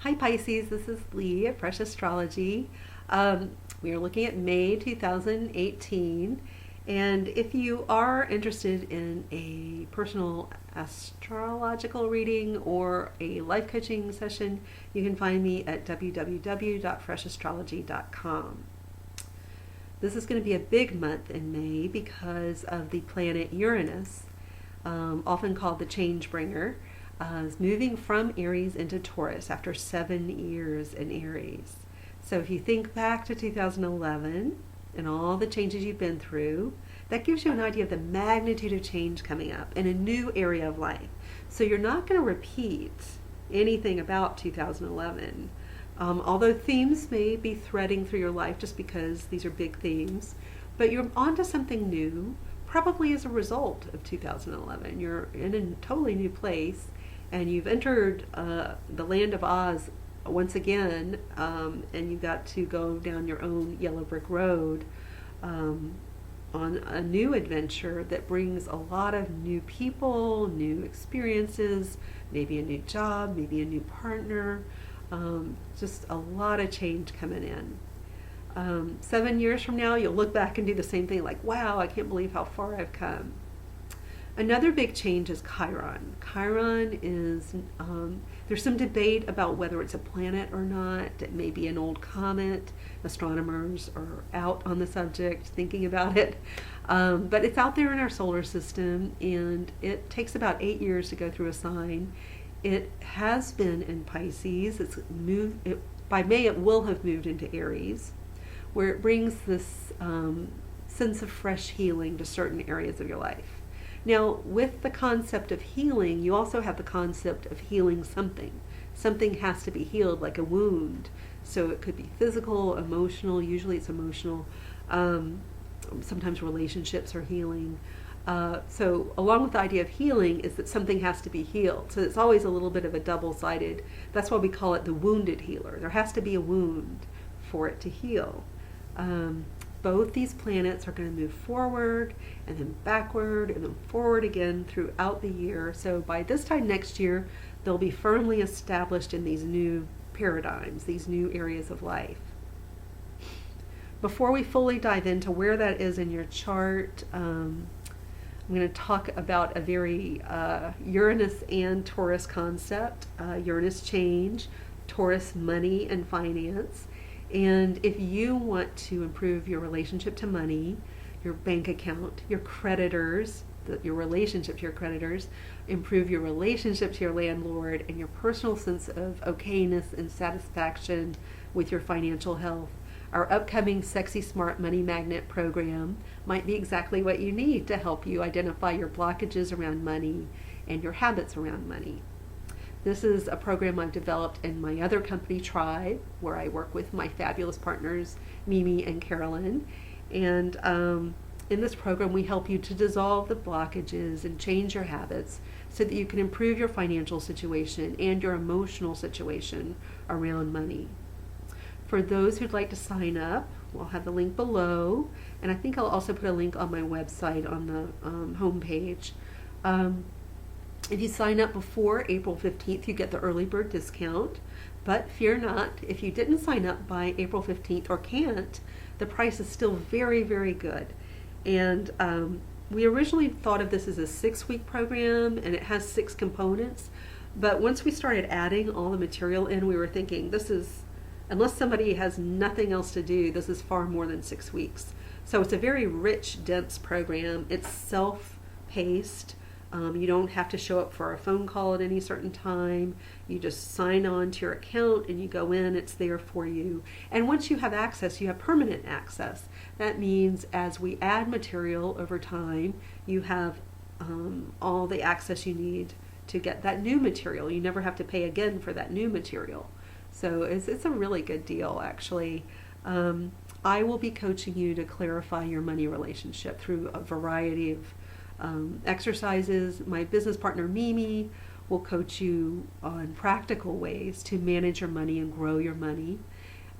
Hi Pisces, this is Lee at Fresh Astrology. We are looking at May 2018, and if you are interested in a personal astrological reading or a life coaching session, you can find me at www.freshastrology.com. This is going to be a big month in May because of the planet Uranus, often called the change bringer, is moving from Aries into Taurus after 7 years in Aries. So if you think back to 2011 and all the changes you've been through, that gives you an idea of the magnitude of change coming up in a new area of life. So you're not going to repeat anything about 2011. Although themes may be threading through your life just because these are big themes, but you're onto something new, probably as a result of 2011. You're in a totally new place, and you've entered the land of Oz once again, and you got to go down your own yellow brick road on a new adventure that brings a lot of new people, new experiences, maybe a new job, maybe a new partner, just a lot of change coming in. 7 years from now, you'll look back and do the same thing, like, wow, I can't believe how far I've come. Another big change is Chiron. Chiron is, there's some debate about whether it's a planet or not. It may be an old comet. Astronomers are out on the subject, thinking about it. But it's out there in our solar system, and it takes about 8 years to go through a sign. It has been in Pisces. By May, it will have moved into Aries, where it brings this sense of fresh healing to certain areas of your life. Now, with the concept of healing, you also have the concept of healing something. Something has to be healed, like a wound. So it could be physical, emotional. Usually it's emotional. Sometimes relationships are healing. So along with the idea of healing is that something has to be healed. So it's always a little bit of a double-sided. That's why we call it the wounded healer. There has to be a wound for it to heal. Both these planets are going to move forward and then backward and then forward again throughout the year. So by this time next year, they'll be firmly established in these new paradigms, these new areas of life. Before we fully dive into where that is in your chart, I'm going to talk about a very Uranus and Taurus concept, Uranus change, Taurus money and finance. And if you want to improve your relationship to money, your bank account, your creditors, your relationship to your creditors, improve your relationship to your landlord, and your personal sense of okayness and satisfaction with your financial health, our upcoming Sexy Smart Money Magnet program might be exactly what you need to help you identify your blockages around money and your habits around money. This is a program I've developed in my other company, Tribe, where I work with my fabulous partners, Mimi and Carolyn. And in this program, we help you to dissolve the blockages and change your habits so that you can improve your financial situation and your emotional situation around money. For those who'd like to sign up, we'll have the link below. And I think I'll also put a link on my website on the homepage. If you sign up before April 15th, you get the early bird discount. But fear not, if you didn't sign up by April 15th or can't, the price is still very, very good. And we originally thought of this as a 6-week program, and it has 6 components. But once we started adding all the material in, we were thinking, this is, unless somebody has nothing else to do, this is far more than 6 weeks. So it's a very rich, dense program. It's self-paced. You don't have to show up for a phone call at any certain time. You just sign on to your account and you go in, it's there for you. And once you have access, you have permanent access. That means as we add material over time, you have all the access you need to get that new material. You never have to pay again for that new material. So it's a really good deal, actually. I will be coaching you to clarify your money relationship through a variety of exercises. My business partner Mimi will coach you on practical ways to manage your money and grow your money.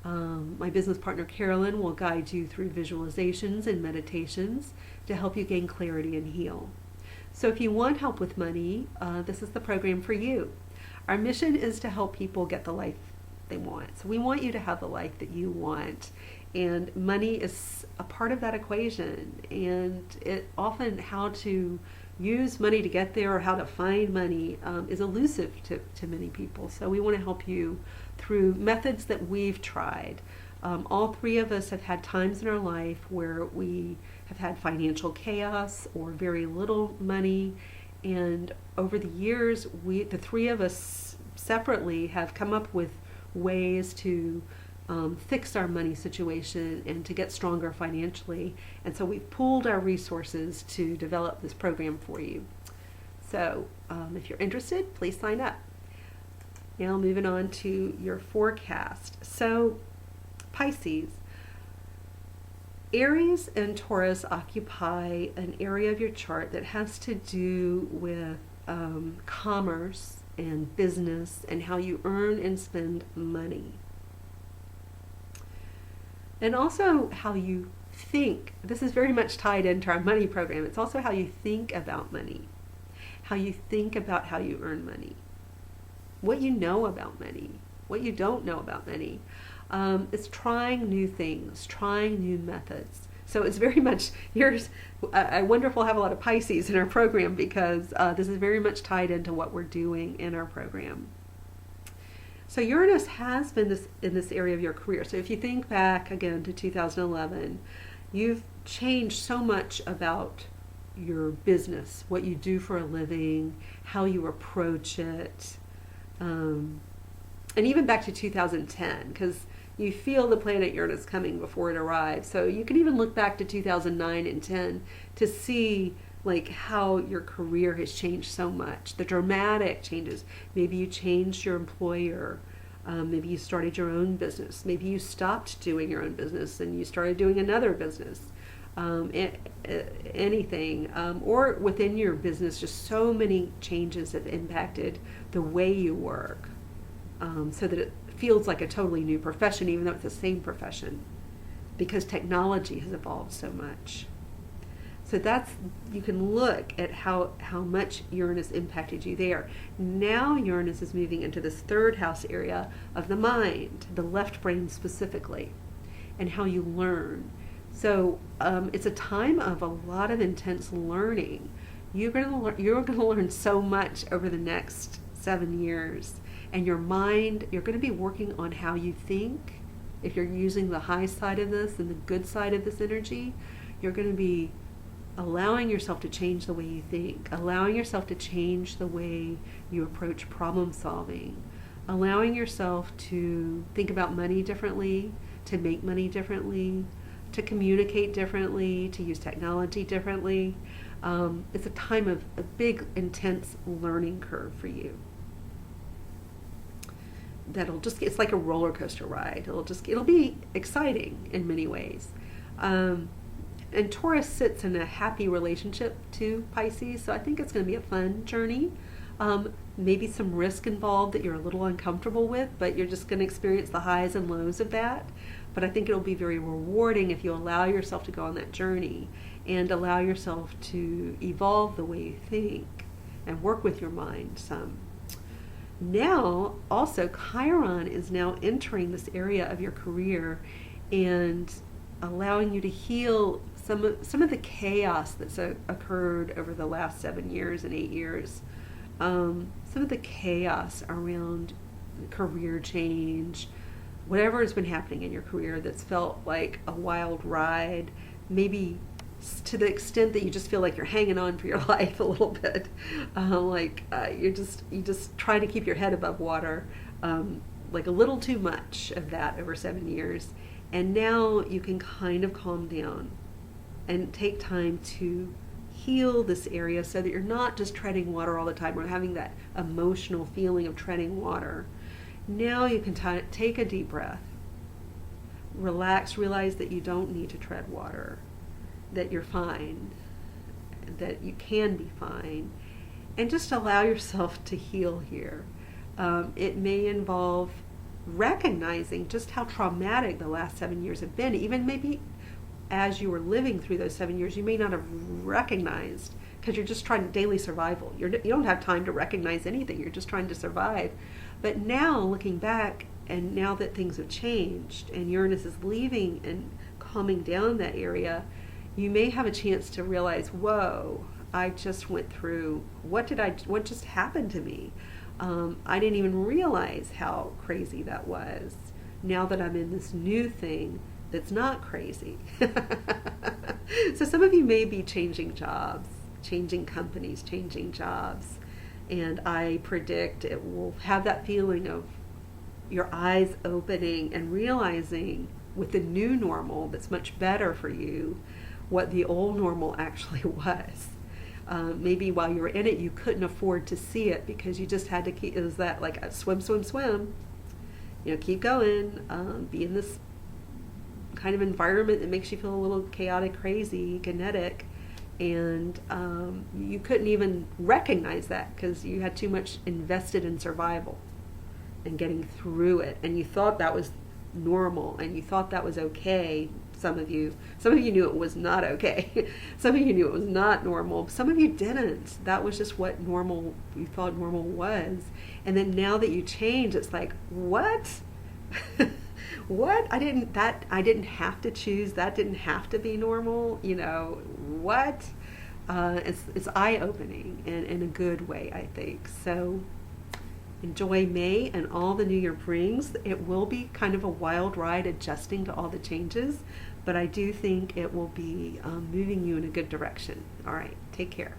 My business partner Carolyn will guide you through visualizations and meditations to help you gain clarity and heal. So if you want help with money, this is the program for you. Our mission is to help people get the life they want. So we want you to have the life that you want. And money is a part of that equation. And it often, how to use money to get there or how to find money is elusive to many people. So we want to help you through methods that we've tried. All three of us have had times in our life where we have had financial chaos or very little money. And over the years, the three of us separately have come up with ways to fix our money situation and to get stronger financially. And so we've pooled our resources to develop this program for you. So if you're interested, please sign up. Now moving on to your forecast. So Pisces, Aries and Taurus occupy an area of your chart that has to do with commerce and business and how you earn and spend money. And also how you think. This is very much tied into our money program. It's also how you think about money, how you think about how you earn money, what you know about money, what you don't know about money. It's trying new things, trying new methods. So it's very much yours. I wonder if we'll have a lot of Pisces in our program because this is very much tied into what we're doing in our program. So Uranus has been in this area of your career. So if you think back again to 2011, you've changed so much about your business, what you do for a living, how you approach it, and even back to 2010, because you feel the planet Uranus coming before it arrives. So you can even look back to 2009 and 10 to see like how your career has changed so much, the dramatic changes. Maybe you changed your employer, maybe you started your own business, maybe you stopped doing your own business and you started doing another business, anything, or within your business, just so many changes have impacted the way you work, so that it feels like a totally new profession, even though it's the same profession, because technology has evolved so much. So you can look at how much Uranus impacted you there. Now Uranus is moving into this third house area of the mind, the left brain specifically, and how you learn. So it's a time of a lot of intense learning. You're going to learn so much over the next 7 years. And your mind, you're going to be working on how you think. If you're using the high side of this and the good side of this energy, you're going to be allowing yourself to change the way you think, allowing yourself to change the way you approach problem solving, allowing yourself to think about money differently, to make money differently, to communicate differently, to use technology differently. It's a time of a big, intense learning curve for you. It's like a roller coaster ride. It'll be exciting in many ways. And Taurus sits in a happy relationship to Pisces, so I think it's going to be a fun journey. Maybe some risk involved that you're a little uncomfortable with, but you're just going to experience the highs and lows of that. But I think it'll be very rewarding if you allow yourself to go on that journey and allow yourself to evolve the way you think and work with your mind some. Now, also, Chiron is now entering this area of your career and allowing you to heal some of the chaos that's occurred over the last 7 years and 8 years. Some of the chaos around career change, whatever has been happening in your career that's felt like a wild ride, maybe to the extent that you just feel like you're hanging on for your life a little bit, you just try to keep your head above water, like a little too much of that over 7 years. And now you can kind of calm down and take time to heal this area so that you're not just treading water all the time or having that emotional feeling of treading water. Now you can take a deep breath, relax, realize that you don't need to tread water, that you're fine, that you can be fine, and just allow yourself to heal here. It may involve recognizing just how traumatic the last 7 years have been. Even maybe as you were living through those 7 years, you may not have recognized because you're just trying daily survival. You don't have time to recognize anything. You're just trying to survive. But now, looking back, and now that things have changed and Uranus is leaving and calming down that area, you may have a chance to realize, whoa, I just went through, what just happened to me? I didn't even realize how crazy that was. Now that I'm in this new thing that's not crazy. So some of you may be changing jobs, changing companies, changing jobs. And I predict it will have that feeling of your eyes opening and realizing with the new normal that's much better for you what the old normal actually was. Maybe while you were in it, you couldn't afford to see it because you just had to keep, it was that like a swim, swim, swim. You know, keep going, be in this kind of environment that makes you feel a little chaotic, crazy, kinetic. And you couldn't even recognize that because you had too much invested in survival and getting through it. And you thought that was normal and you thought that was okay. Some of you knew it was not okay. Some of you knew it was not normal. Some of you didn't. That was just what normal, you thought normal was. And then now that you change, it's like, what? What? I didn't have to choose. That didn't have to be normal. You know, what? It's eye-opening and in a good way, I think. So enjoy May and all the new year brings. It will be kind of a wild ride adjusting to all the changes, but I do think it will be moving you in a good direction. All right, take care.